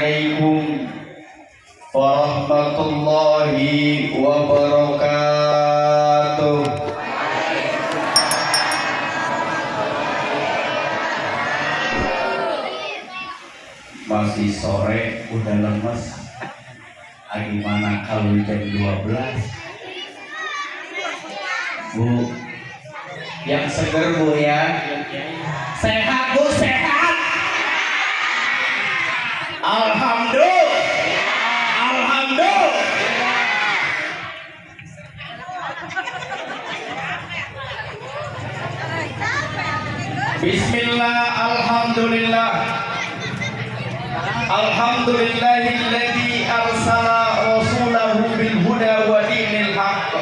Assalamualaikum warahmatullahi wabarakatuh. Masih sore, udah lemes. Gimana kalau jam 12? Bu, yang seger Bu ya. Sehat Bu, sehat. Alhamdulillah. Alhamdulillah. Bismillah, alhamdulillah. Alhamdulillahilladzi arsala rasulahu bil huda wa dinil haqq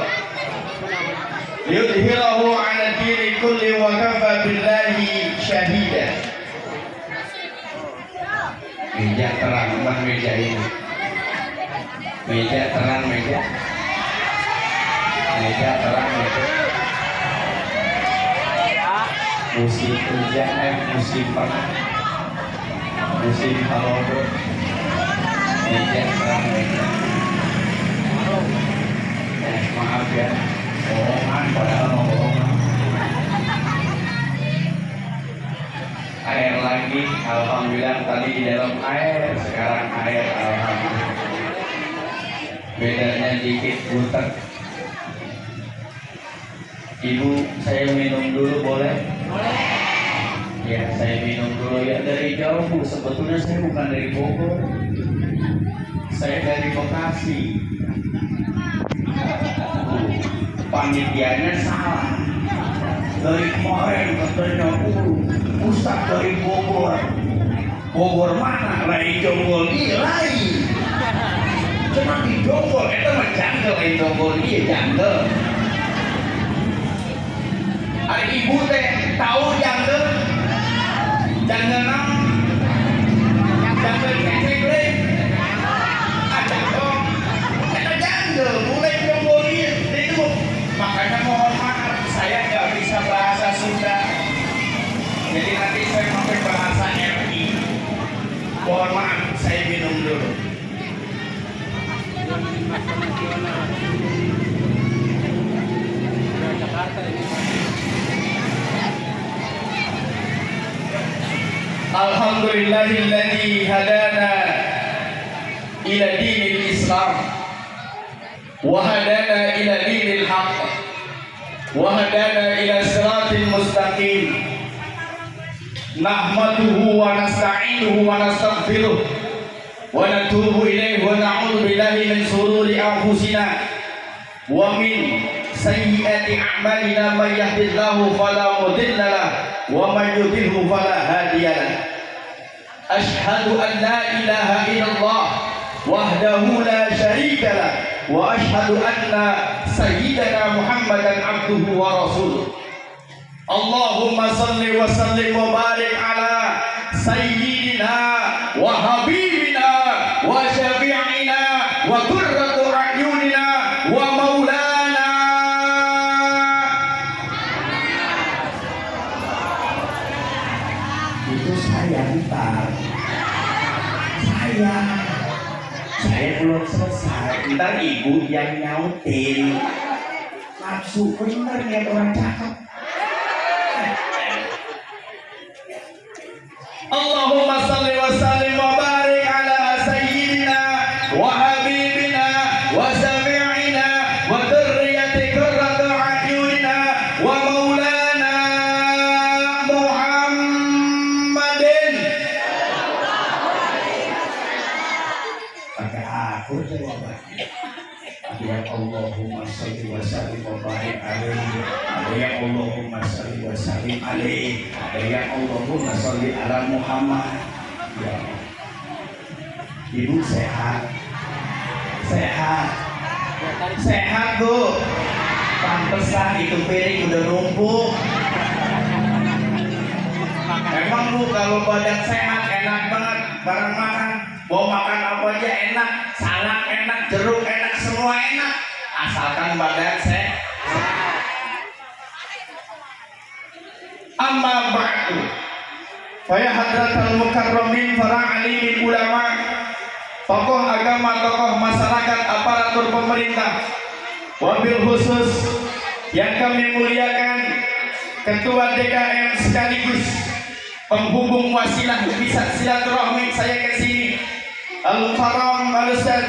yudhhirahu 'ala dini kulli wa kafa billahi syahida. Meja terang, bukan meja ini. Meja terang, meja terang, meja. Musim hujan, musim panas, musim halodo. Meja terang, meja. Maaf ya, bohongan padahal mau bohongan. Air lagi, alhamdulillah. Tadi di dalam air, sekarang air, alhamdulillah. Bedanya dikit butek. Ibu, saya minum dulu boleh? Boleh. Ya, saya minum dulu ya. Dari jauh Bu, sebetulnya saya bukan dari Bogor. Saya dari Bekasi. Panitianya salah. Dari kemarin katanya Ustaz dari Bogor. Bogor mana? Lain Jonggol iya lain. Cuma di Jonggol itu mah janggal, lain Jonggol iya janggal. Ada ibu teh tahu janggal? Janggal nam? Janggal kecil ada dong. Itu janggal, mulai Jonggol iya. Itu makanya mohon maaf, saya nggak bisa bahasa Sunda. Jadi nanti saya pakai bahasa RI. Mohon maaf, saya minum dulu. Alhamdulillahilladzi hadana ila dinil Islam wa hadana ila dinil haqq wa hadana ila siratil mustaqim. Nahmaduhu wa nasta'inuhu wa nastaghfiruh wa natubu ilaihi wa na'udzu billahi min shururi anfusina wa min sayyiati a'malina. May yahdihillahu fala mudilla lahu wa may yudlilhu fala hadiya lahu. Asyhadu an la ilaha illallah wahdahu la syarika lahu wa asyhadu anna sayyidana Muhammadan abduhu wa rasuluh. Allahumma salli wa sallim wa barik ala sayyidina wa habibina wa syafi'ina wa qurratu a'yunina wa maulana. Itu saya ntar. Saya belum selesai. Ntar ibu yang nyautin. Nafsu bener lihat orang cakep. Allahumma salli wa sallim wa barik ala sayyidina wa habibina wa syafi'ina wa dzurriyyati qurrati a'yunina wa maulana Muhammadin. Pakai aku jawabannya. Ya Allahumma salli wa sallim wa barik alaihi. Ya Allahumma salli wa sallim alaihi. Ya Allahumma salli ala Muhammad. Ya Allah. Ibu sehat? Sehat? Sehat Bu? Pantesan itu piring udah numpuk. Emang Bu kalau badan sehat enak banget barang makan. Mau makan apa aja enak, salad enak, jeruk enak, semua enak. Asalkan badan sehat. Amma ba'du. Fa ya hadratal mukarramin para alimin ulama tokoh agama, tokoh masyarakat, aparatur pemerintah, wabil khusus yang kami muliakan Ketua DKM sekaligus penghubung wasilah bisa silaturahmi saya ke sini, Al-Mukarram Al-Ustaz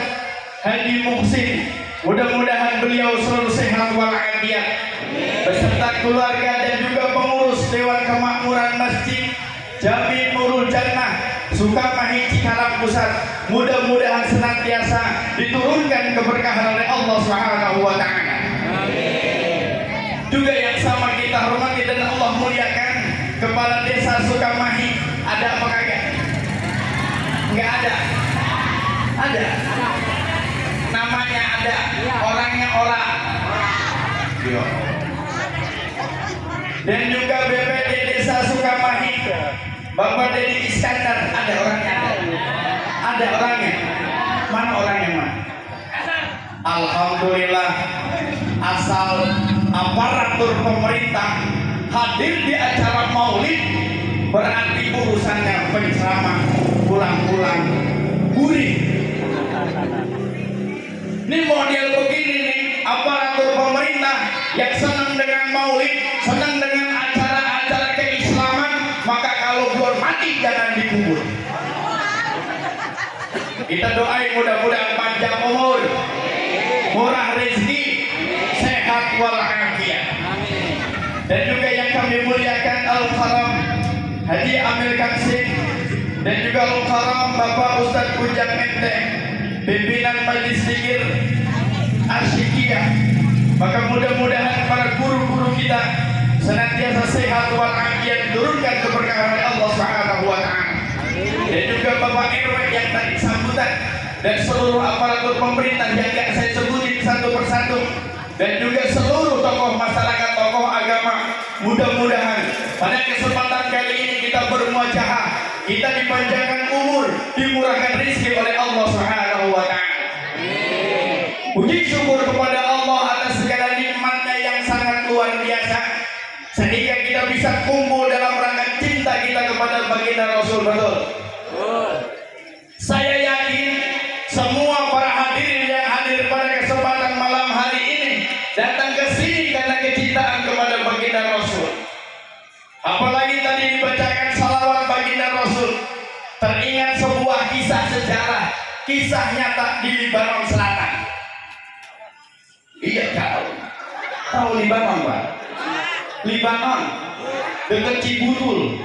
Haji Muhsin. Mudah-mudahan beliau selalu sehat walafiat beserta keluarga dan juga pengurus Dewan Kemakmuran Masjid Jami Nurul Jannah Sukamahi Cikarang Pusat. Mudah-mudahan senantiasa diturunkan keberkahan oleh Allah Subhanahu wa taala. Juga yang sama kita hormati dan Allah muliakan Kepala Desa Sukamahi. Ada apa kagak? Enggak ada. Ada. Namanya ada, orangnya orang. Dan juga BPD Desa Sukamahi Bapak Dedi Iskandar. Ada orangnya? Ada orangnya. Mana orangnya, Man? Alhamdulillah, asal aparatur pemerintah hadir di acara maulid berarti urusannya penceramah pulang-pulang gurih. Ini model begini nih, aparatur pemerintah yang senang dengan maulid, senang dengan acara-acara keislaman, maka kalau belum mati jangan dikubur. Kita doain mudah-mudahan panjang umur, murah rezeki, sehat walafiat. Dan juga yang kami muliakan Al-Mukarram Haji Amir Kamsin dan juga Al-Mukarram Bapak Ustadz Ujang Menteng, pimpinan Majelis Zikir Asyikiyah. Maka mudah-mudahan para guru-guru kita senantiasa sehat walafiat, diturunkan keberkahan oleh Allah Subhanahu wa taala. Dan juga Bapak RW yang tadi sambutan dan seluruh aparatur pemerintah yang gak saya sebutin satu persatu, dan juga seluruh tokoh masyarakat, tokoh agama. Mudah-mudahan pada kesempatan kali ini kita bermuajahah, kita dipanjangkan umur, dimurahkan rezeki oleh Allah Subhanahu wa taala. Puji syukur kepada Allah atas segala nikmatnya yang sangat luar biasa, sehingga kita bisa kumpul dalam rangka cinta kita kepada baginda Rasul. Betul. Saya yakin semua para hadirin yang hadir pada kesempatan malam hari ini datang ke sini karena kecintaan kepada baginda Rasul. Apalagi tadi dibacakan salawat baginda Rasul, teringat sebuah kisah sejarah, kisah nyata di Libanon Selatan. Iya tahu Libanon, Pak? Libanon dekat Cibutul.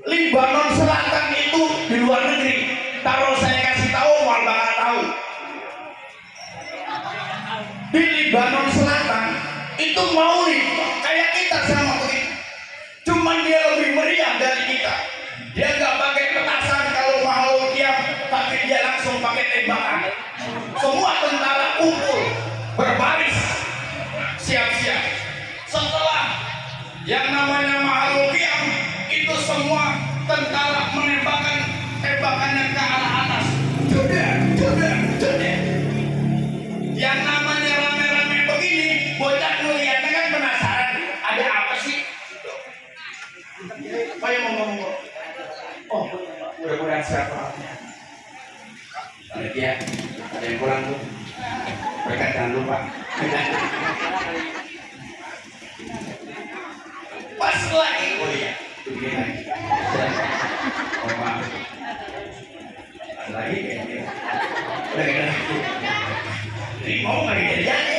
Libanon Selatan itu di luar negeri. Taruh saya kasih tahu, mal bakal tahu. Di Libanon Selatan itu maulid kayak kita sama begitu. Cuman dia lebih meriah dari kita. Dia nggak pakai petasan kalau mau kiam, tapi dia langsung pakai tembakan. Semua tentara kumpul berbaris siap-siap. Setelah yang namanya mahal kiam, itu semua tentara menembakkan tembakannya ke arah atas. Jodoh. Yang namanya rame-rame begini, bocah ngeliatnya kan penasaran, ada apa sih? Ayo ngomong. Oh, mudah-mudahan siapa? Ada dia, ada yang pulang tuh. Mereka jangan lupa. Pas lagi, oh iya, begini lagi. Oh maaf. Ada lagi kayaknya. Udah kayak lagi. Ini mau nggak jadi?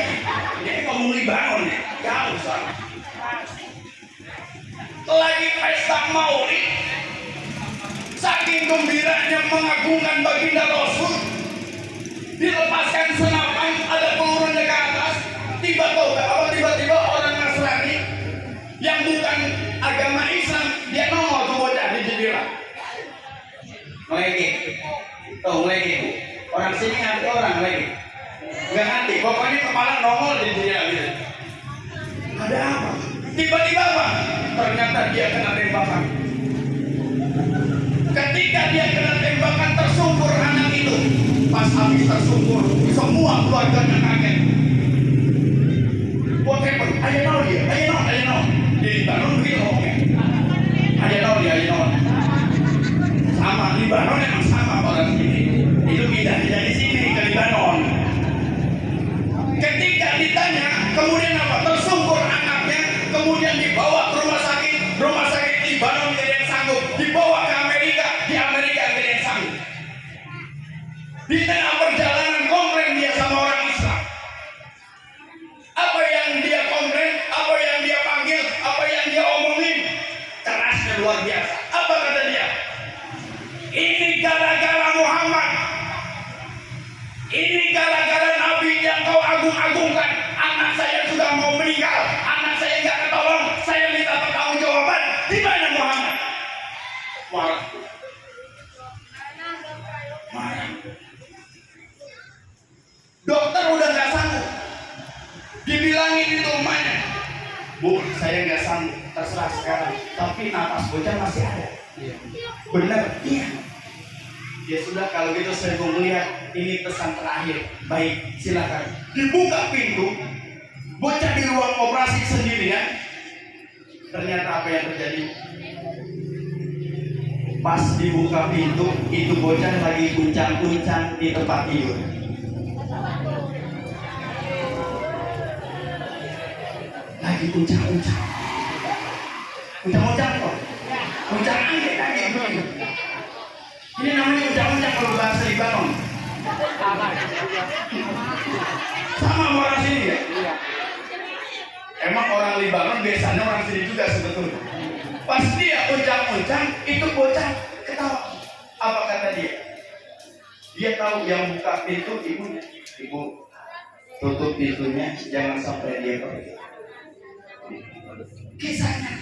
Ini ngomong Libanon ya, jauh soalnya. Lagi pesta maulid, saking gembiranya mengagungkan baginda Rasul, dilepaskan senapan, ada pelurunya ke atas. Tiba-tiba orang Nasrani yang bukan agama Islam, dia nongol tuh bocah di jendela. Ngeledek, orang sini ngerti orang ngeledek, nggak ngerti, pokoknya kepala nongol di jendela gitu. Ada apa? Tiba-tiba apa? Ternyata dia kena tembakan. Ketika dia kena tembakan, tersungkur anak itu. Pas habis tersungkur, semua keluarganya kaget. What happened? Ayo no. Di Libanon begitu ngomongnya. Ayo no. Sama Libanon. Di tengah perjalanan komplain dia sama orang Islam. Apa yang dia komplain, apa yang dia panggil, apa yang dia omongin, kerasnya luar biasa. Apa kata dia? Ini gara-gara Muhammad. Ini gara-gara Nabi yang kau agung-agungkan. Anak saya sudah mau meninggal, anak saya nggak ketolong, saya minta pertanggungjawaban. Di mana Muhammad? Marah. Marah. Dokter udah nggak sanggup. Dibilangin itu rumahnya, Bu, saya nggak sanggup, terserah sekarang. Tapi napas bocah masih ada. Benar? Iya. Ya sudah, kalau gitu saya mau melihat ini pesan terakhir. Baik, silakan. Dibuka pintu, bocah di ruang operasi sendirian. Ternyata apa yang terjadi? Pas dibuka pintu, itu bocah lagi kuncang-kuncang di tempat tidur. Lagi kuncang-kuncang. Kuncang-kuncang kok. Kuncang angin lagi. Ini namanya kuncang-kuncang kalau bahasa Libanon. Sama orang sini ya? Emang orang Libanon biasanya orang sini juga sebetulnya. Pas dia kuncang-kuncang, itu bocah ketawa. Apa kata dia? Dia tahu yang buka pintu ibunya. Ibu, tutup pintunya, jangan sampai dia pergi. Kisahnya,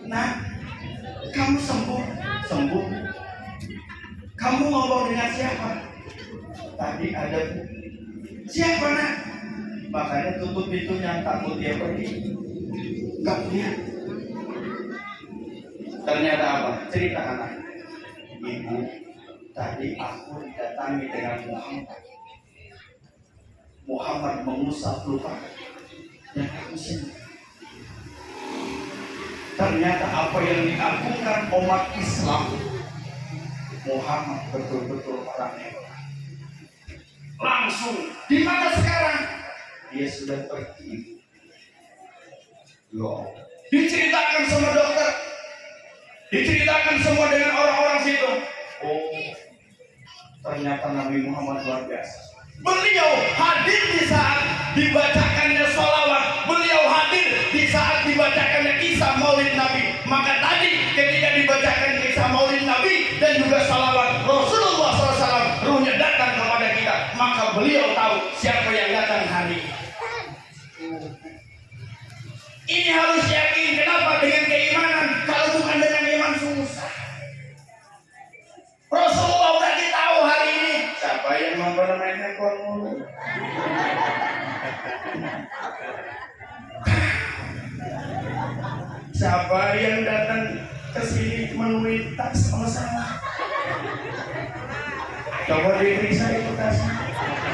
nah, kamu sembuh. Kamu ngomong dengan siapa? Tadi ada Bu. Siapa nak? Makanya tutup pintunya, takut dia pergi. Enggak lihat. Ternyata apa? Cerita anak. Ibu, tadi aku didatangi dengan Muhammad. Muhammad mengusap luka dan aku sembuh. Ternyata apa yang diagungkan umat Islam, Muhammad betul-betul orang hebat. Langsung, di mana sekarang? Dia sudah pergi. Loh, diceritakan sama dokter, diceritakan semua dengan orang-orang situ. Oh, ternyata Nabi Muhammad luar biasa. Beliau hadir di saat dibacakannya sholawat. Beliau hadir di saat dibacakannya kisah maulid Nabi. Maka tadi ketika dibacakan kisah maulid Nabi dan juga sholawat Rasulullah SAW, ruhnya datang kepada kita. Maka beliau tahu siapa yang datang hari ini. Ini harus yakin. Kenapa? Dengan keimanan. Kalau bukan dengan iman susah. Rasulullah udah tahu hari ini. Siapa yang mempermainkan handphone mulu? Siapa yang datang ke sini menulis tas sama saya? Coba diperiksa itu tasnya.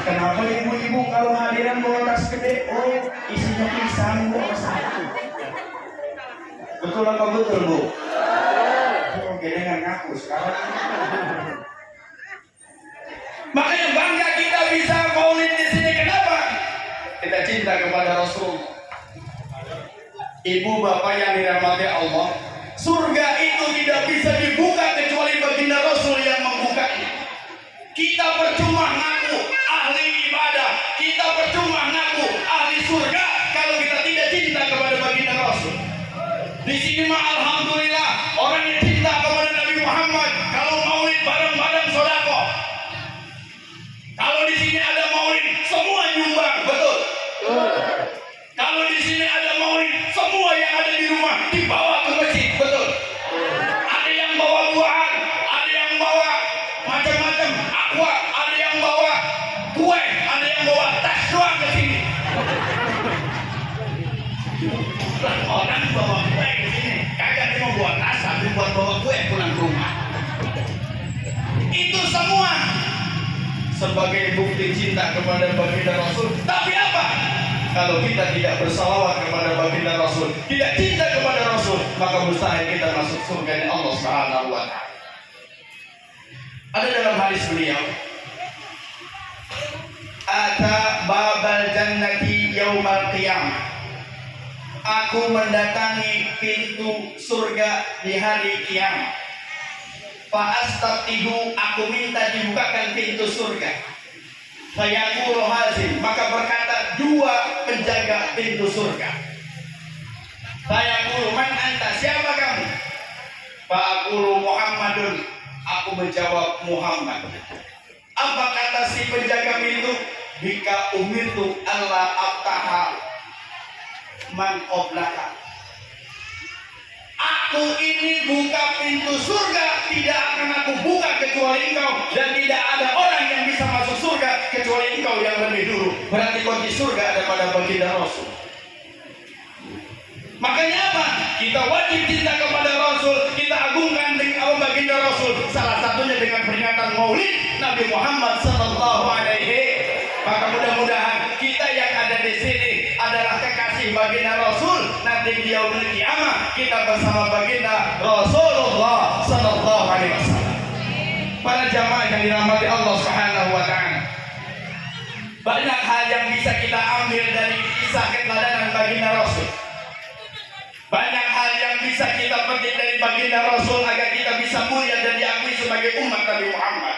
Kenapa ibu-ibu kalau hadiran bawa tas gede? Oh, isinya pisang Bu. Betul apa betul Bu? Oh, gedengan ngaku sekarang. Makanya bangga kita bisa maulid di sini. Kenapa? Kita cinta kepada Rasul. Ibu bapak yang dirahmati Allah, surga itu tidak bisa dibuka kecuali baginda Rasul yang membukanya. Kita percuma ngaku ahli ibadah, kita percuma ngaku ahli surga kalau kita tidak cinta kepada baginda Rasul. Di sini mah alhamdulillah orang yang cinta kepada Nabi Muhammad kalau maulid bareng-bareng sedekah. Kalau di sini ada maulid semua nyumbang, betul? Kalau di sini ada maulid semua yang ada di rumah dibawa ke masjid, betul? Ada yang bawa buahan, ada yang bawa macam-macam aqua, ada yang bawa kue, ada yang bawa tas doang ke sini. Orang bawa kue ke sini, kagak dia mau bawa tas, tapi buat bawa kue pulang ke rumah. Itu semua sebagai bukti cinta kepada baginda Rasul. Tapi apa? Kalau kita tidak bersalawat kepada baginda Rasul, tidak cinta kepada Rasul, maka mustahil kita masuk surga Allah Subhanahu wa Ta'ala. Ada dalam hadis beliau, ata babal jannati yaumal qiyamah. Aku mendatangi pintu surga di hari kiamat. Fa'astaftihu, aku minta dibukakan pintu surga. Fayaqulu hazin, maka berkata dua penjaga pintu surga. Fayaqulu man anta, siapa kamu? Fa'aqulu Muhammadun, aku menjawab Muhammad. Apa kata si penjaga pintu? Bika umirtu Allah aftaha man qablaka. Aku ini buka pintu surga, tidak akan aku buka kecuali engkau, dan tidak ada orang yang bisa masuk surga kecuali engkau yang lebih dulu. Berarti kunci surga ada pada baginda Rasul. Makanya apa? Kita wajib cinta kepada Rasul, kita agungkan dengan baginda Rasul. Salah satunya dengan peringatan Maulid Nabi Muhammad sallallahu alaihi. Maka mudah-mudahan kita yang ada di sini adalah kekasih baginda Rasul. Nanti di yaumul kiamah kita bersama baginda Rasulullah sallallahu alaihi wasallam. Para jamaah yang dirahmati Allah Subhanahu wa taala. Banyak hal yang bisa kita ambil dari kisah keteladanan baginda Rasul. Banyak hal yang bisa kita petik dari baginda Rasul agar kita bisa mulia dan diakui sebagai umat Nabi Muhammad.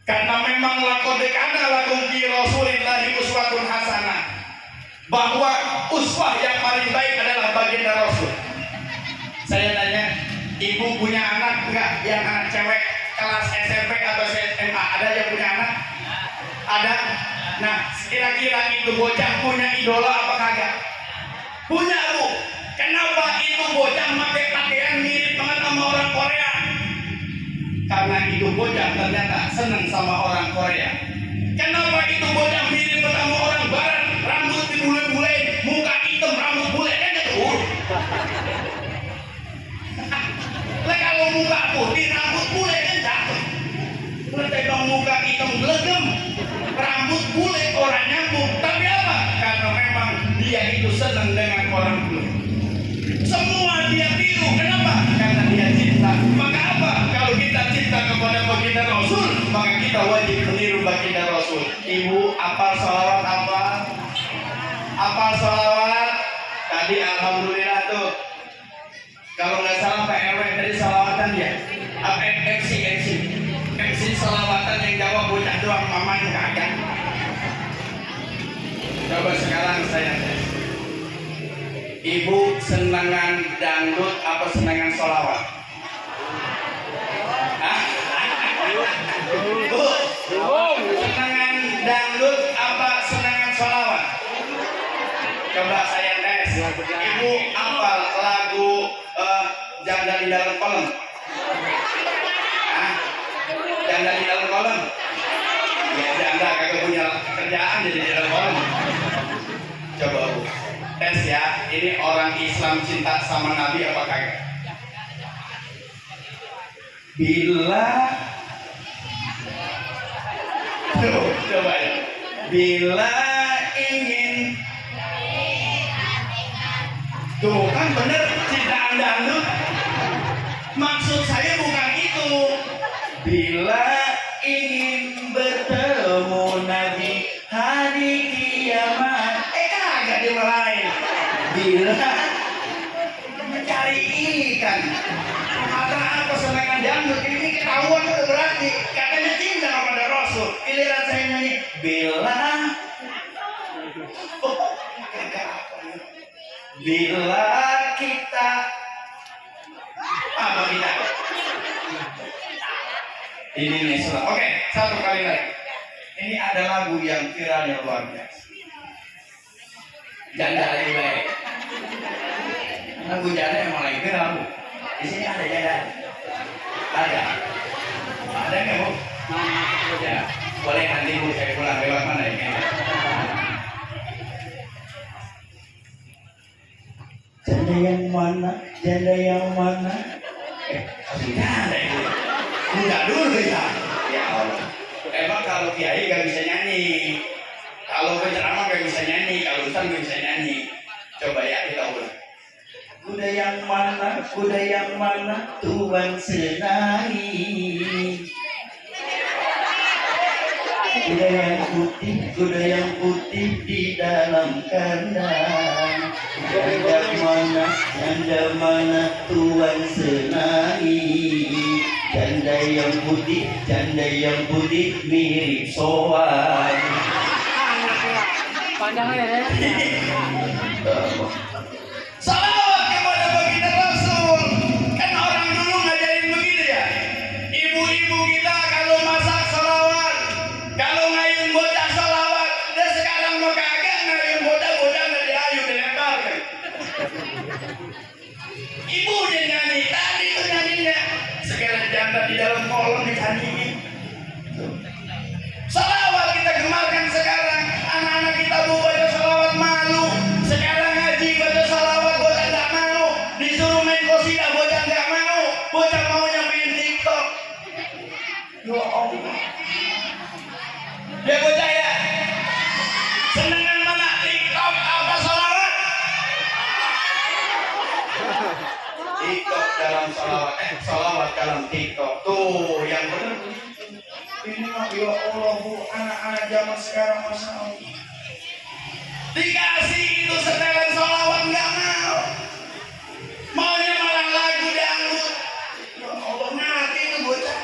Karena memang laqad kana lakum fi Rasulillahi uswatun hasanah. Bahwa uswah yang paling baik adalah baginda Rasul. Saya tanya, ibu punya anak enggak yang anak cewek kelas SMP atau SMA? Ada yang punya anak? Ada. Nah, kira-kira itu bocah punya idola apa kagak? Punya, Bu. Kenapa itu bocah pakai pakaian mirip banget sama orang Korea? Karena itu bocah ternyata senang sama orang Korea. Kenapa itu bocah mirip sama orang Barat? Rambut dibule-bule, muka hitam, rambut bule, kan itu. Lah kalau muka putih, rambut bule kan jatuh. Bang muka hitam gelegem, rambut bule orang nyambung. Tapi apa? Karena memang dia itu senang dengan orang bule. Semua dia tiru. Kenapa? Karena dia cinta. Maka apa? Kalau kita cinta kepada baginda Rasul, maka kita wajib meniru baginda Rasul. Ibu, apa salawat apa? Apa salawat? Tadi alhamdulillah tuh. Kalau nggak salah Pak RW tadi salawatan ya. Apa MC salawatan yang jawab bocah doang, mamanya kagak. Coba sekarang saya tes. Ibu senangan dangdut apa senangan sholawat? Bu, senangan dangdut apa senangan sholawat? Coba saya tes. Ibu hafal lagu Janda di Dalam Kolam? Janda di Dalam Kolam? Ya janda kagak punya kerjaan jadi di dalam kolam. Coba Bu tes ya, ini orang Islam cinta sama Nabi apa kagak? Bila coba ya, bila ingin tuh kan bener cintaan dangdut. Maksud saya bukan itu. Bila ingin bertemu Nabi hari kiamat, kagak dimarahin. Bila mencari ikan, maka apa senangan dangdut ini ketahuan udah berarti katanya cinta kepada Rasul. Giliran saya nyanyi bila bila kita apa kita ini nih sudah. Oke, satu kali lagi. Ini ada lagu yang viral yang luar biasa. Janda lagi baik. Lagu janda yang mulai viral. Di sini ada janda. Ada nggak Bu? Ya, boleh nanti Bu saya pulang lewat mana ya? Janda yang mana? Janda yang mana? Janda itu. Enggak dulu ya. Ya Allah. Emang kalau kiai gak bisa nyanyi, kalau penceramah gak bisa nyanyi, kalau ustaz gak bisa nyanyi. Coba ya kita ulang. Kuda yang mana? Kuda yang mana? Tuan senangi. Kuda yang putih di dalam kandang. Janda mana Tuan senangi. janda yang putih mirip sowan. Panjangnya ya. Salawat kepada baginda Rasul. Kan orang dulu ngajarin begitu ya. Ibu-ibu kita kalau masak salawat, kalau ngayun bocah salawat. Dan sekarang mau kagak ngayun bocah nggak diayu dilemparkan. Ibu yang nyanyi, tadi tuh nyanyinya. Sekarang janda di dalam kolong dinyanyiin. Salawat kita gemarkan sekarang. Anak-anak kita mau baca salawat malu. Sekarang ngaji baca salawat bocah nggak mau. Disuruh main qosidah bocah nggak mau. Bocah maunya main TikTok. Ya Allah. Ya bocah ya. Senengan mana TikTok apa salawat? TikTok dalam salawat. Salawat dalam TikTok. Tuh yang benar. Ini mah ya Allah bu, anak-anak zaman sekarang Masya Allah. Dikasih itu setelan salawat nggak mau. Maunya malah lagu dangdut. Ya Allah mati itu bocah.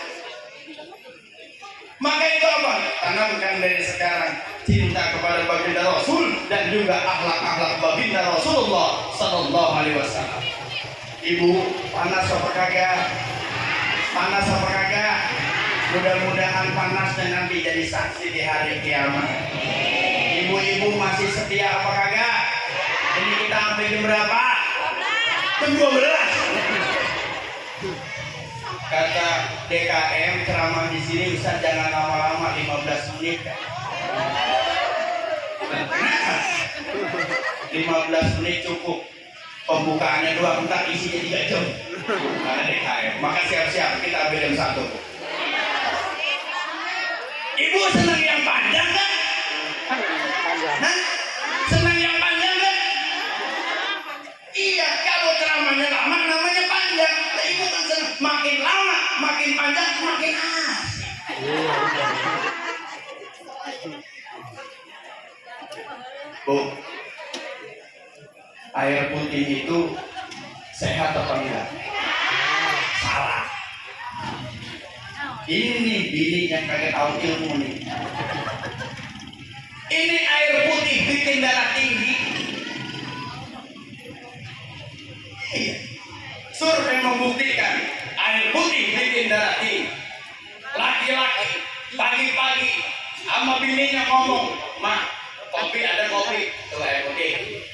Maka itu apa? Tanamkan dari sekarang cinta kepada baginda Rasul dan juga akhlak-akhlak baginda Rasulullah Sallallahu Alaihi Wasallam. Ibu panas apa kagak? Panas apa kagak? Mudah-mudahan panasnya nanti jadi saksi di hari kiamat. Ibu-ibu masih setia apa kagak? Ini kita sampai jam berapa? Jam 12. Kata DKM ceramah di sini bisa jangan lama-lama 15 menit. 15 menit cukup. Pembukaannya 2 bentar, isinya 3 jam. Karena DKM. Maka siap-siap kita ambil jam 1. Ibu senang yang panjang kan? Hah? Senang yang panjang kan? Iya, kalau ceramahnya lama namanya panjang. Nah, ibu kan senang. Makin lama, makin panjang, makin asik. Bu, air putih itu sehat apa enggak? Salah. Ini nih bini yang kagak tahu ilmu nih. Ini air putih bikin darah tinggi. Iya. Survei membuktikan air putih bikin darah tinggi. Laki-laki pagi-pagi sama bininya ngomong, "Mak, kopi ada kopi, tuh air putih."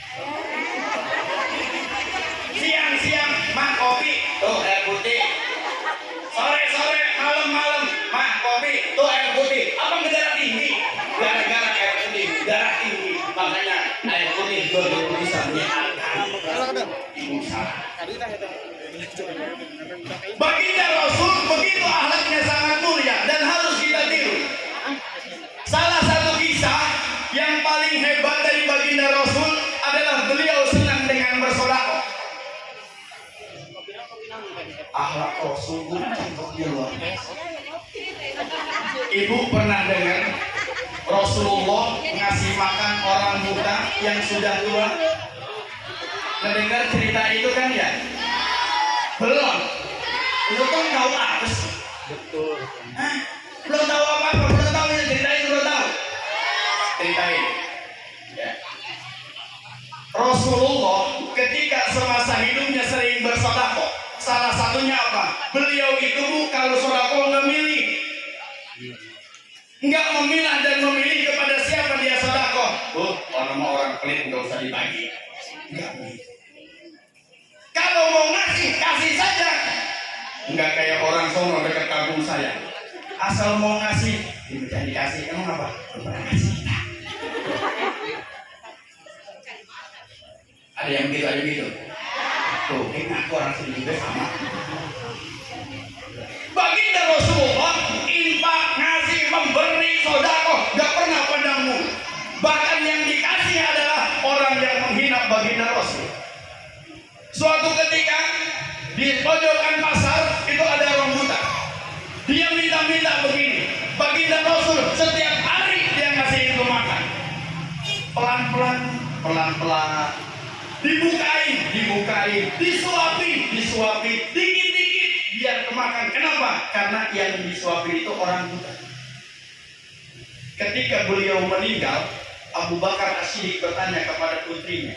Siang-siang, "Mak, kopi, tuh air putih." Sore-sore, malam-malam, "Mak, kopi, tuh air putih." Apa darah tinggi? Gara-gara air putih, darah tinggi. Makanya air putih bisa menyehatkan. Ibu salah. Baginda Rasul begitu akhlaknya sangat mulia dan harus kita tiru. Salah satu kisah yang paling hebat dari baginda Rasul adalah beliau senang dengan bersedekah. Akhlak Rasul contohnya luar biasa. Ibu pernah dengar Rasulullah ngasih makan orang buta yang sudah tua? Mendengar cerita itu kan ya? Belum. Lu kan tahu apa sih? Betul. Belum tahu apa-apa, belum tahu ini ceritain, belum tahu. Ceritain. Ya. Rasulullah ketika semasa hidupnya sering bersedekah. Salah satunya apa? Beliau itu kalau sedekah nggak milih. Nggak memilah dan memilih kepada siapa dia sedekah. Orang pelit nggak usah dibagi. Nggak milih. Kalau mau ngasih, kasih saja. Nggak kayak orang sono dekat kampung saya. Asal mau ngasih, diminta dikasih. Emang apa? Pernah ngasih kita. Ada yang gitu, ada yang gitu. Tuh, aku orang sini juga sama. Baginda Rasulullah infak, ngasih, memberi, sedekah, nggak pernah pandang bulu. Bahkan yang dikasih adalah orang yang menghina baginda Rasul. Suatu ketika di pojokan pasar itu ada orang buta. Dia minta begini, baginda Rasul setiap hari dia ngasih itu makan. Pelan-pelan, dibukain, disuapin, dikit-dikit biar kemakan. makan. Kenapa? Karena yang disuapin itu orang buta. Ketika beliau meninggal, Abu Bakar As-Siddiq bertanya kepada putrinya,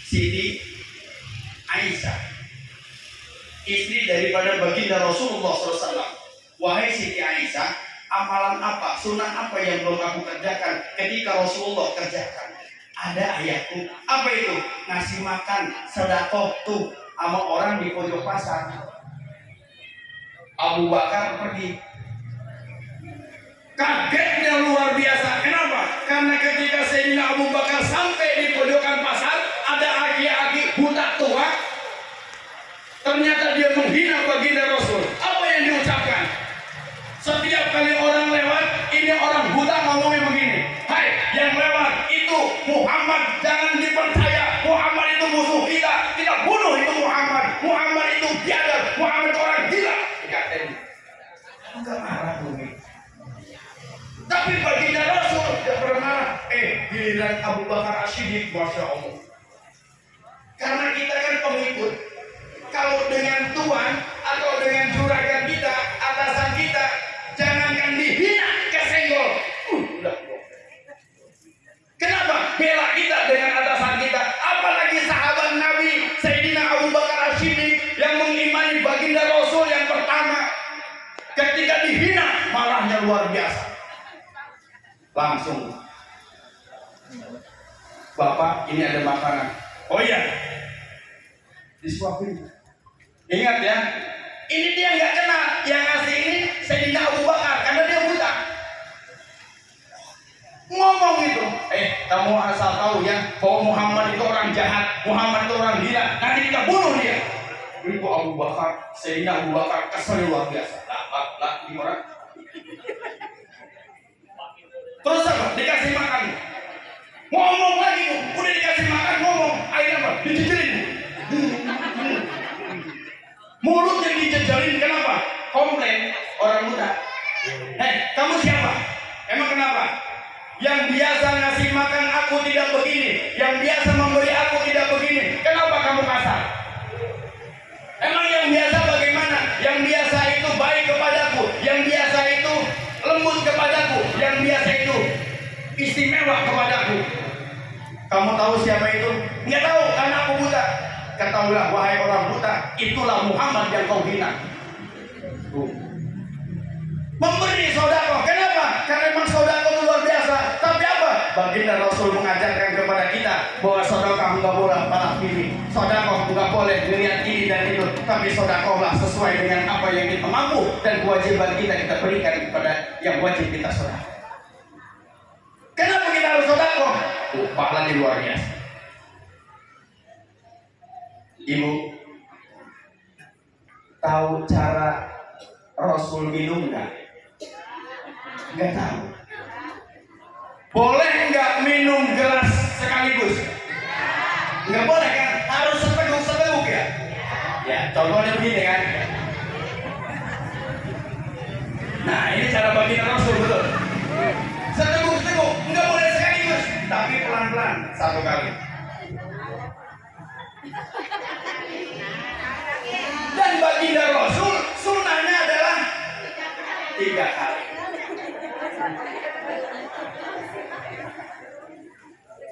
Siti Aisyah, istri daripada baginda Rasulullah SAW. Wahai Siti Aisyah, amalan apa, sunnah apa yang belum aku kerjakan ketika Rasulullah kerjakan? Ada ayatku. Apa itu? Ngasih makan, sedekah tuh sama orang di pojok pasar. Abu Bakar pergi. Kagetnya luar biasa. Kenapa? Karena ketika Sayyidina Abu Bakar sampai di pojokan pasar, ada aki-aki buta tua. Ternyata dia menghina baginda Rasul. Apa yang diucapkan? Setiap kali orang lewat, ini orang buta ngomongnya begini. Hai, yang lewat itu Muhammad, jangan dipercaya. Muhammad itu musuh kita. Kita bunuh itu Muhammad. Muhammad itu biadab. Muhammad orang gila. Dikatain. Enggak marah bumi. Tapi baginda Rasul tidak pernah. Giliran Abu Bakar As-Siddiq, Masya Allah. Karena kita kan pengikut. Kalau dengan tuan atau dengan juragan kita, atasan kita, jangankan dihina, kesenggol. Kenapa? Bela kita dengan atasan kita. Apalagi sahabat Nabi Sayyidina Abu Bakar As-Siddiq yang mengimani baginda Rasul yang pertama. Ketika dihina, marahnya luar biasa. Langsung, Bapak, ini ada makanan. Oh iya, disuapin. Ingat ya, ini dia nggak kenal. Yang ngasih ini Sayyidina Abu Bakar karena dia buta. Ngomong itu, kamu asal tahu ya bahwa Muhammad itu orang jahat, Muhammad itu orang gila. Nanti kita bunuh dia. Itu Abu Bakar, Sayyidina Abu Bakar kesel luar biasa. Lah, ini orang. Terus apa? Dikasih makan. Ngomong lagi tuh, udah dikasih makan ngomong. Akhirnya apa? Dijejelin. Mulut yang dijejelin kenapa? Komplain orang muda. Kamu siapa? Emang kenapa? Yang biasa ngasih makan aku tidak begini, yang biasa memberi aku tidak begini. Kenapa kamu kasar? Emang yang biasa bagaimana? Yang biasa itu baik kepadaku, yang biasa itu lembut kepadaku, yang biasa itu istimewa kepadaku. Kamu tahu siapa itu? Nggak tahu, karena aku buta. Ketahuilah wahai orang buta, itulah Muhammad yang kau hina. Memberi sodako, kenapa? Karena memang sodako itu luar biasa. Tapi apa? Baginda Rasul mengajarkan kepada kita bahwa sodako nggak boleh malah pilih. Sodako nggak boleh dilihat ini dan itu. Tapi sodakolah sesuai dengan apa yang kita mampu dan kewajiban kita berikan kepada yang wajib kita sodako. Kenapa kita harus sodako? Pahalanya luar biasa. Ibu tahu cara Rasul minum nggak? Nggak tahu. Boleh nggak minum gelas sekaligus? Nggak boleh kan? Harus seteguk ya? Ya, contohnya begini kan? Nah, ini cara baginda Rasul betul. Seteguk, nggak boleh sekaligus, tapi pelan-pelan satu kali. Dan baginda Rasul sunnahnya adalah 3 kali.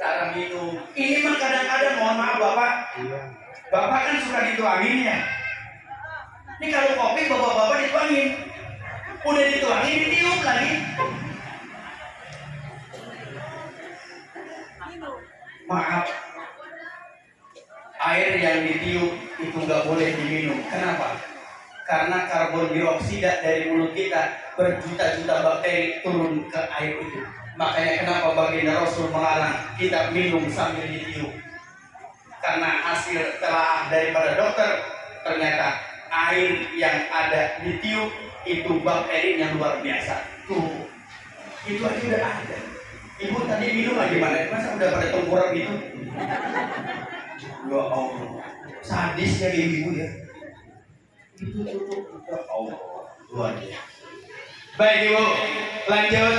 Cara minum ini mah kadang-kadang, mohon maaf bapak kan suka dituangin ya. Ini kalau kopi bapak-bapak dituangin, udah dituangin ditiup lagi. Maaf, air yang ditiup itu nggak boleh diminum. Kenapa? Karena karbon dioksida dari mulut kita berjuta-juta bakteri turun ke air itu. Makanya kenapa baginda Rasul melarang kita minum sambil ditiup? Karena hasil telaah daripada dokter, ternyata air yang ada ditiup itu bakterinya luar biasa. Tuh, itu aja udah ada. Ibu tadi minum lagi mana? Masa udah pada tengkurap gitu? Ya Allah, sadisnya ibu ya. Itu ya Allah, luar biasa. Baik ibu, lanjut.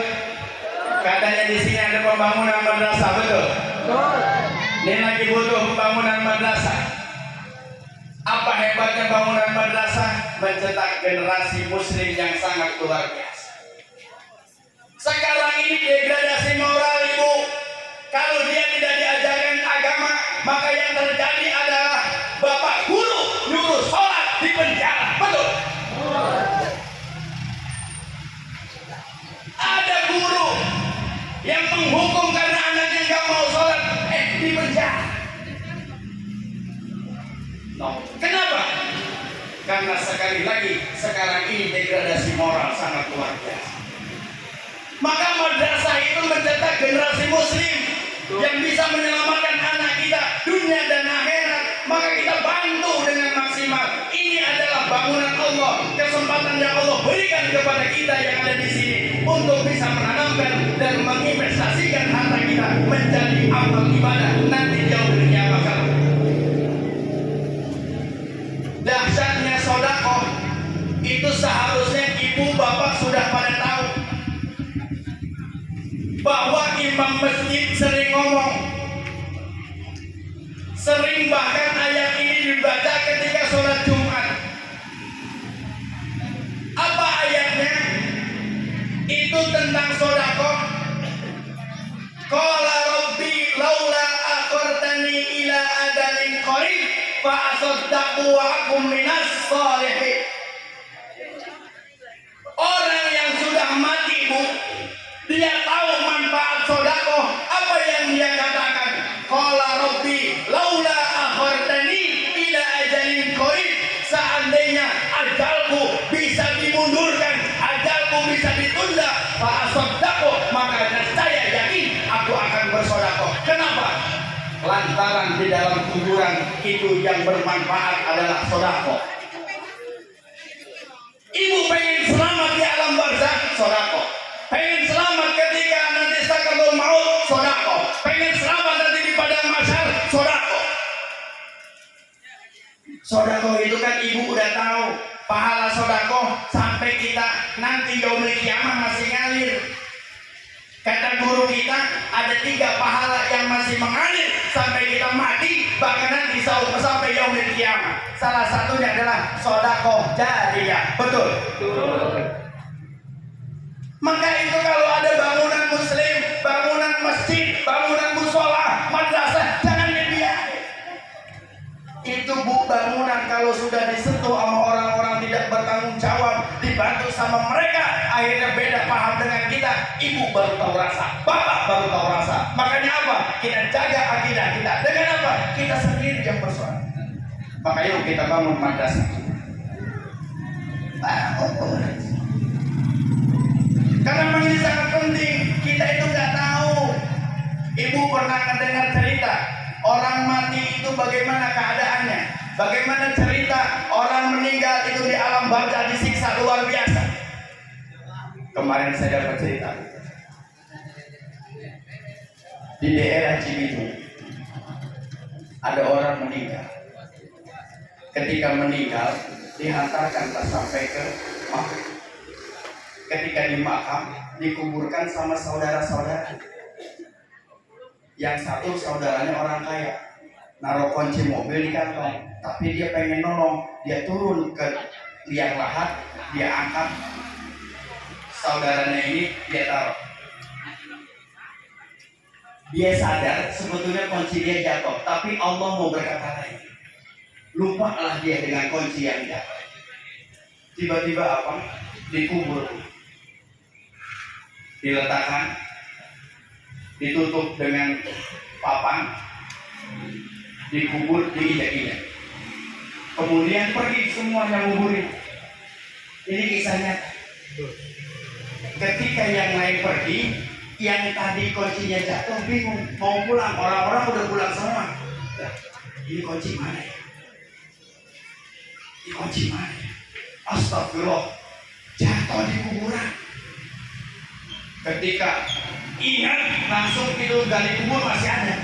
Katanya di sini ada pembangunan madrasah, betul? Ini lagi butuh pembangunan madrasah. Apa hebatnya bangunan madrasah? Mencetak generasi muslim yang sangat luar biasa. Sekarang ini degradasi moral, ibu. Kalau dia tidak diajarkan agama, maka yang terjadi adalah bapak guru nyuruh sholat di penjara. Betul? Ada guru yang menghukum karena anaknya nggak mau sholat, di penjara. No. Kenapa? Karena sekali lagi sekarang ini degradasi moral sangat luar biasa. Maka madrasah itu mencetak generasi muslim yang bisa menyelamatkan anak kita dunia dan akhirat. Maka kita bantu dengan maksimal. Ini adalah bangunan Allah, kesempatan yang Allah berikan kepada kita yang ada di sini untuk bisa menanamkan dan menginvestasikan harta kita menjadi amal ibadah nanti jauh dari kiamat. Dahsyatnya sedekah itu seharusnya ibu bapak sudah pada tahu bahwa imam masjid sering ngomong, sering bahkan ayat ini dibaca ketika sholat Jumat. Apa ayatnya? Itu tentang sedekah. Qala rabbi laula akhartani ila ajalin qarib fa asaddaqu wa akum minas sholihin. Orang yang sudah mati, Bu, dia tahu manfaat sedekah. Apa yang dia katakan? Qala rabbi laula akhartani ila ajalin qarib. Seandainya ajalku bisa dimundurkan, ajalku bisa ditunda, fa asaddaqu, maka saya yakin aku akan bersedekah. Kenapa? Lantaran di dalam kuburan itu yang bermanfaat adalah sedekah. Ibu pengen selamat di alam barzakh, sedekah. Pengen selamat ketika nanti sakaratul maut, sedekah. Pengen selamat nanti di padang mahsyar, sedekah. Sedekah itu kan ibu udah tahu pahala sedekah sampai kita nanti yaumul kiamah masih ngalir. Kata guru kita ada 3 pahala yang masih mengalir sampai kita mati, bahkan nanti sampai yaumul kiamah. Salah satunya adalah sedekah jariyah. Betul? Betul. Maka itu kalau ada bangunan muslim, bangunan masjid, bangunan musola, madrasah, jangan dibiarkan. Itu Bu, bangunan kalau sudah disentuh sama orang-orang tidak bertanggung jawab, dibantu sama mereka, akhirnya beda paham dengan kita. Ibu baru tahu rasa, bapak baru tahu rasa. Makanya apa? Kita jaga akidah kita. Dengan apa? Kita sendiri yang bersuara. Maka yuk kita bangun madrasah. Karena memang ini sangat penting. Kita itu nggak tahu. Ibu pernah mendengar cerita orang mati itu bagaimana keadaannya? Bagaimana cerita orang meninggal itu di alam barzakh disiksa luar biasa? Kemarin saya dapat cerita di daerah Cibitung ada orang meninggal. Ketika meninggal dihantarkanlah sampai ke makam. Ketika di makam dikuburkan sama saudara-saudara. Yang satu saudaranya orang kaya, naruh kunci mobil di kantong, tapi dia pengen nolong, dia turun ke liang lahat, dia angkat saudaranya ini, dia taruh. Dia sadar sebetulnya kunci dia jatuh, tapi Allah mau berkata lain. Lupalah dia dengan kunci yang jatuh. Tiba-tiba apa? Dikubur, diletakkan, ditutup dengan papan, dikubur, diinjak-injak. Kemudian pergi semuanya nguburin. Ini kisahnya. Ketika yang lain pergi, yang tadi kuncinya jatuh bingung mau pulang. Orang-orang udah pulang semua. Ini kunci mana ya? Ini kunci mana ya? Astagfirullah, jatuh di kuburan. Ketika ingat langsung itu gali kubur masih ada.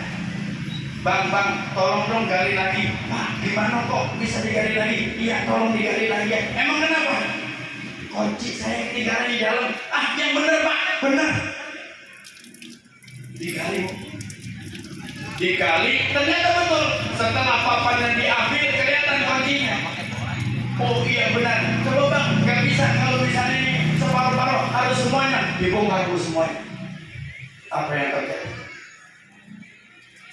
Bang, tolong dong gali lagi. Pak, gimana kok bisa digali lagi? Iya, tolong digali lagi ya. Emang kenapa? Kunci saya digali di dalam. Ah, yang benar Pak, benar. Digali, ternyata betul. Setelah papannya diambil kelihatan kuncinya. Oh iya benar. Coba bang, nggak bisa kalau misalnya ini separuh-paruh, harus semuanya dibongkar dulu semuanya. Apa yang terjadi?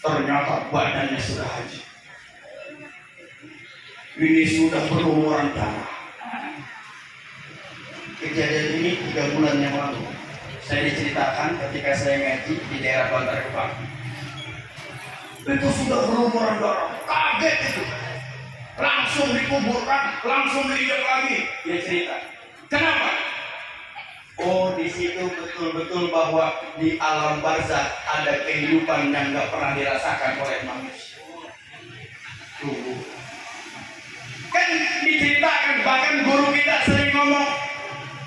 Ternyata badannya sudah hancur. Ini sudah berlumuran darah. Kejadian ini 3 bulan yang lalu. Saya diceritakan ketika saya ngaji di daerah Bantar Gebang. Itu sudah berlumuran darah. Kaget itu. Langsung dikuburkan, langsung diinjak lagi. Dia cerita. Kenapa? Oh, di situ betul-betul bahwa di alam barzakh ada kehidupan yang nggak pernah dirasakan oleh manusia. Tuh. Kan diceritakan, bahkan guru kita sering ngomong,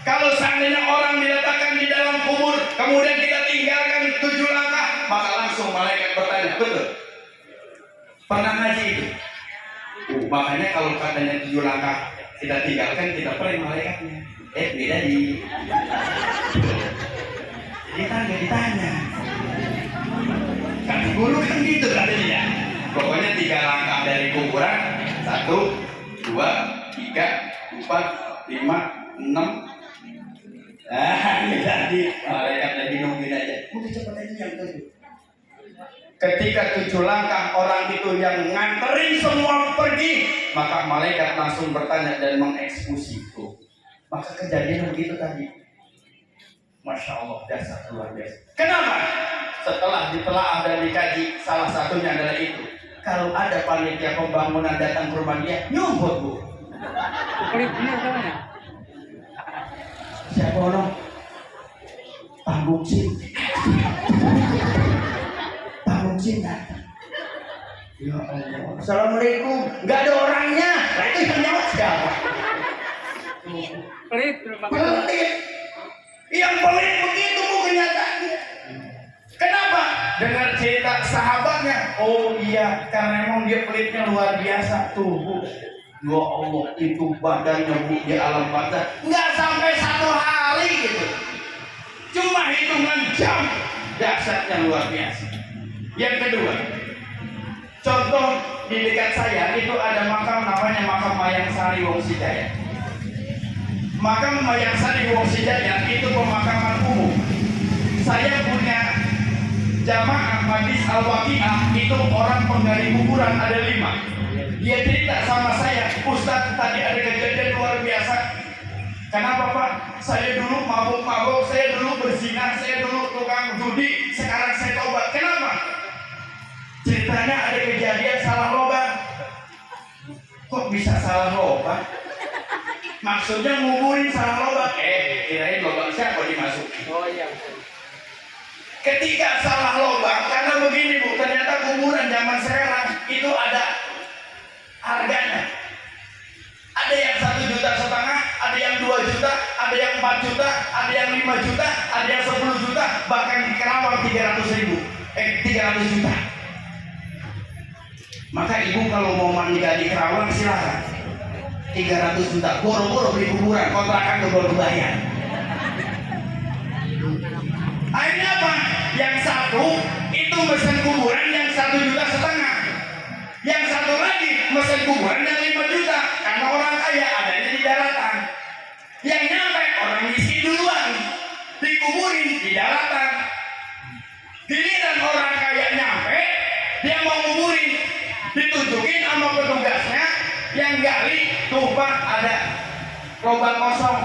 kalau seandainya orang diletakkan di dalam kubur, kemudian kita tinggalkan 7 langkah, maka langsung malaikat bertanya, betul? Pernah ngaji itu? Makanya kalau katanya 7 langkah kita tinggalkan, kita pray malaikatnya. Beda di. Jadi kan nggak ditanya. Kata guru kan gitu katanya. Pokoknya 3 langkah dari kuburan, 1, 2, 3, 4, 5, 6. Ini tadi malaikat lagi nungguin aja. Udah cepet aja yang 7. Ketika 7 langkah orang itu yang nganterin semua pergi, maka malaikat langsung bertanya dan mengeksekusi itu. Maka kejadian begitu tadi. Masya Allah, dasar luar biasa. Kenapa? Setelah ditelaah dan dikaji, salah satunya adalah itu. Kalau ada panitia pembangunan datang ke rumah dia, nyumput bu. Siapa orang? Tanggung sih. Datang. Ya Allah. Assalamualaikum. Nggak ada orangnya. Nah, itu yang jawab siapa? Pelit. Yang pelit begitu bu kenyataannya. Kenapa? Dengar cerita sahabatnya. Oh iya, karena emang dia pelitnya luar biasa tuh bu. Ya Allah, itu badannya bu di alam barzakh nggak sampai 1 hari gitu. Cuma hitungan jam. Dasarnya luar biasa. Yang kedua, contoh di dekat saya itu ada makam namanya makam Mayang Sari Wongsijaya. Makam Mayang Sari Wongsijaya itu pemakaman umum. Saya punya jamaah Majlis Al-Waqiah, itu orang penggali kuburan ada 5. Dia cerita sama saya, Ustaz tadi ada kejadian luar biasa. Kenapa Pak? Saya dulu mabuk-mabuk, saya dulu berzina, saya dulu tukang judi, sekarang saya tobat. Kenapa? Ceritanya ada kejadian salah lobang. Kok bisa salah lobang? Maksudnya nguburin salah lobang. Kirain lobang siapa dimasukin? Oh iya. Ketika salah lobang, karena begini bu, ternyata kuburan zaman sekarang itu ada harganya. Ada yang 1,5 juta, ada yang 2 juta, ada yang 4 juta, ada yang 5 juta, ada yang 10 juta, bahkan di Kerawang 300 juta. Maka ibu kalau mau menikah di Kerawang silahkan 300 juta, boro-boro beli kuburan, kontrakan double bayar. Akhirnya apa? Yang satu itu mesen kuburan yang 1,5 juta, yang satu lagi mesen kuburan yang 5 juta, karena orang kaya adanya di daratan. Yang nyampe orang miskin duluan, dikuburin di daratan. Giliran orang kaya nyampe, dia mau nguburin, ditunjukin sama petugasnya yang gali, tuh Pak ada lubang kosong.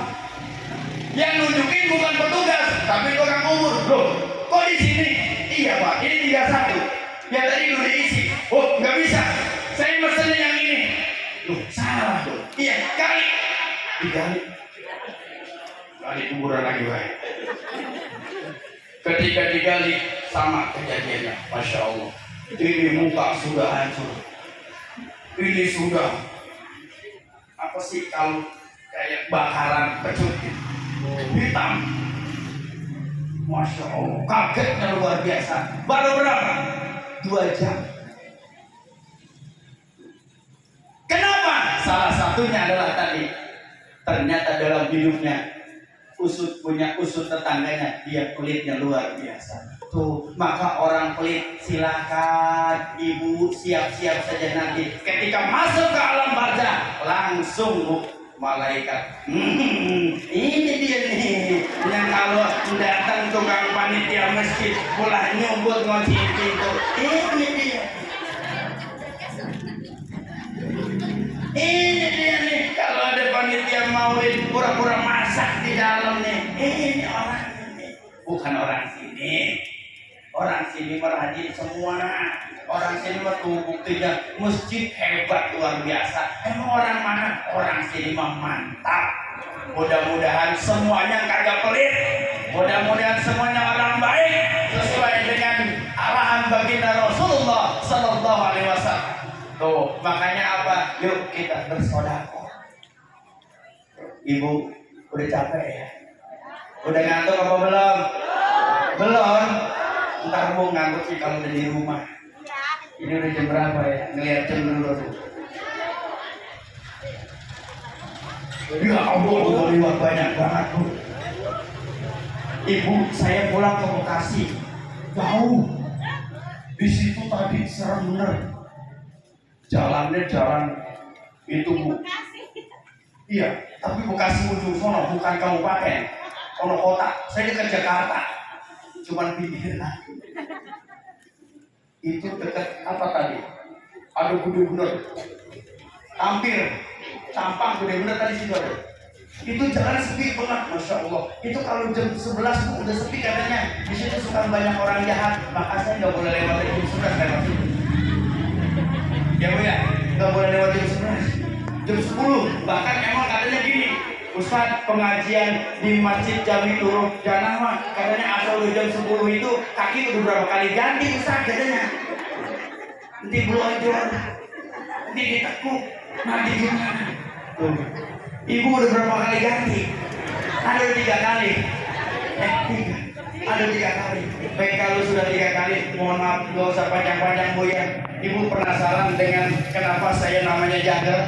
Yang nunjukin bukan petugas, tapi tukang kubur. Loh, kok di sini? Iya Pak, ini 31. Yang tadi udah diisi. Oh, nggak bisa. Saya mesennya yang ini. Loh, salah tuh. Iya, gali. Digali. Gali kuburan lagi Pak. Ketika digali sama kejadiannya, Masya Allah. Ini muka sudah hancur. Ini sudah apa sih kalau kayak bakaran pecut hitam. Masya Allah, kagetnya luar biasa. Baru berapa? 2 jam. Kenapa? Salah satunya adalah tadi, ternyata dalam hidupnya usut punya usut tetangganya, dia pelitnya luar biasa. Tuh, maka orang pelit silakan ibu siap-siap saja nanti ketika masuk ke alam barzah langsung Bu, malaikat. Ini dia nih yang kalau datang tukang panitia masjid pulang nyumbut ngunci pintu. Ini dia. Ini dia nih kalau ada panitia maulid pura-pura masak di dalam nih. Ini orang ini bukan orang sini. Orang sini merajin semua. Orang sini mah tuh buktinya masjid hebat luar biasa. Emang orang mana? Orang sini mah mantap. Mudah-mudahan semuanya kagak pelit. Mudah-mudahan semuanya orang baik sesuai dengan arahan baginda Rasulullah Sallallahu Alaihi Wasallam. Tuh, makanya apa? Yuk kita bersedekah. Ibu udah capek ya? Udah ngantuk apa belum? Belum. Ntar mau ngantuk sih kalau udah di rumah. Ini udah jam berapa ya? Ngeliat jam dulu tuh. Ya Allah, udah lewat banyak banget tuh. Ibu, saya pulang ke Bekasi. Jauh. Di situ tadi serem bener. Jalannya jalan itu Bu. Iya, tapi Bekasi ujung sono, bukan kabupaten. Ono kota. Saya dekat Jakarta. Cuman pinggiran. Itu dekat apa tadi? Ada Gede-Bener. Hampir Sampang Gede-Bener tadi situ ada. Itu jalan sepi banget, masya Allah. Itu kalau jam 11 Bu, udah sepi katanya. Di situ suka banyak orang jahat. Maka saya nggak boleh lewat jam 11 lewat situ. Ya Bu ya, nggak boleh lewat jam 11. Jam 10. Bahkan emang katanya gini, Ustaz, pengajian di Masjid Jami Turun Janah mah katanya asal jam 10 itu kaki udah berapa kali ganti Ustaz katanya. Nanti belum aja, nanti ditekuk, nanti gimana? Tuh, ibu udah berapa kali ganti? Ada 3 kali. 3. Ada 3 kali. Baik kalau sudah 3 kali, mohon maaf gak usah panjang-panjang Bu ya. Ibu penasaran dengan kenapa saya namanya janggal?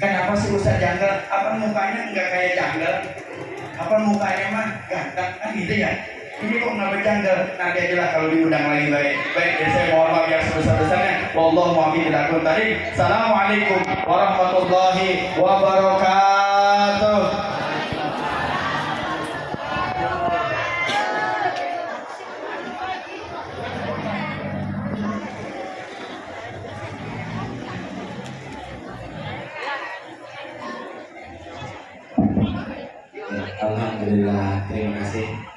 Kenapa sih Ustaz janggal? Apa mukanya nggak kayak janggal? Apa mukanya mah ganteng? Kan gitu ya? Ini kok nggak janggal? Nanti aja lah kalau diundang lagi baik. Baik, ya saya mohon maaf yang sebesar-besarnya. Wallahu muwaffiq ila aqwamit thoriq. Assalamualaikum warahmatullahi wabarakatuh. Alhamdulillah, terima kasih.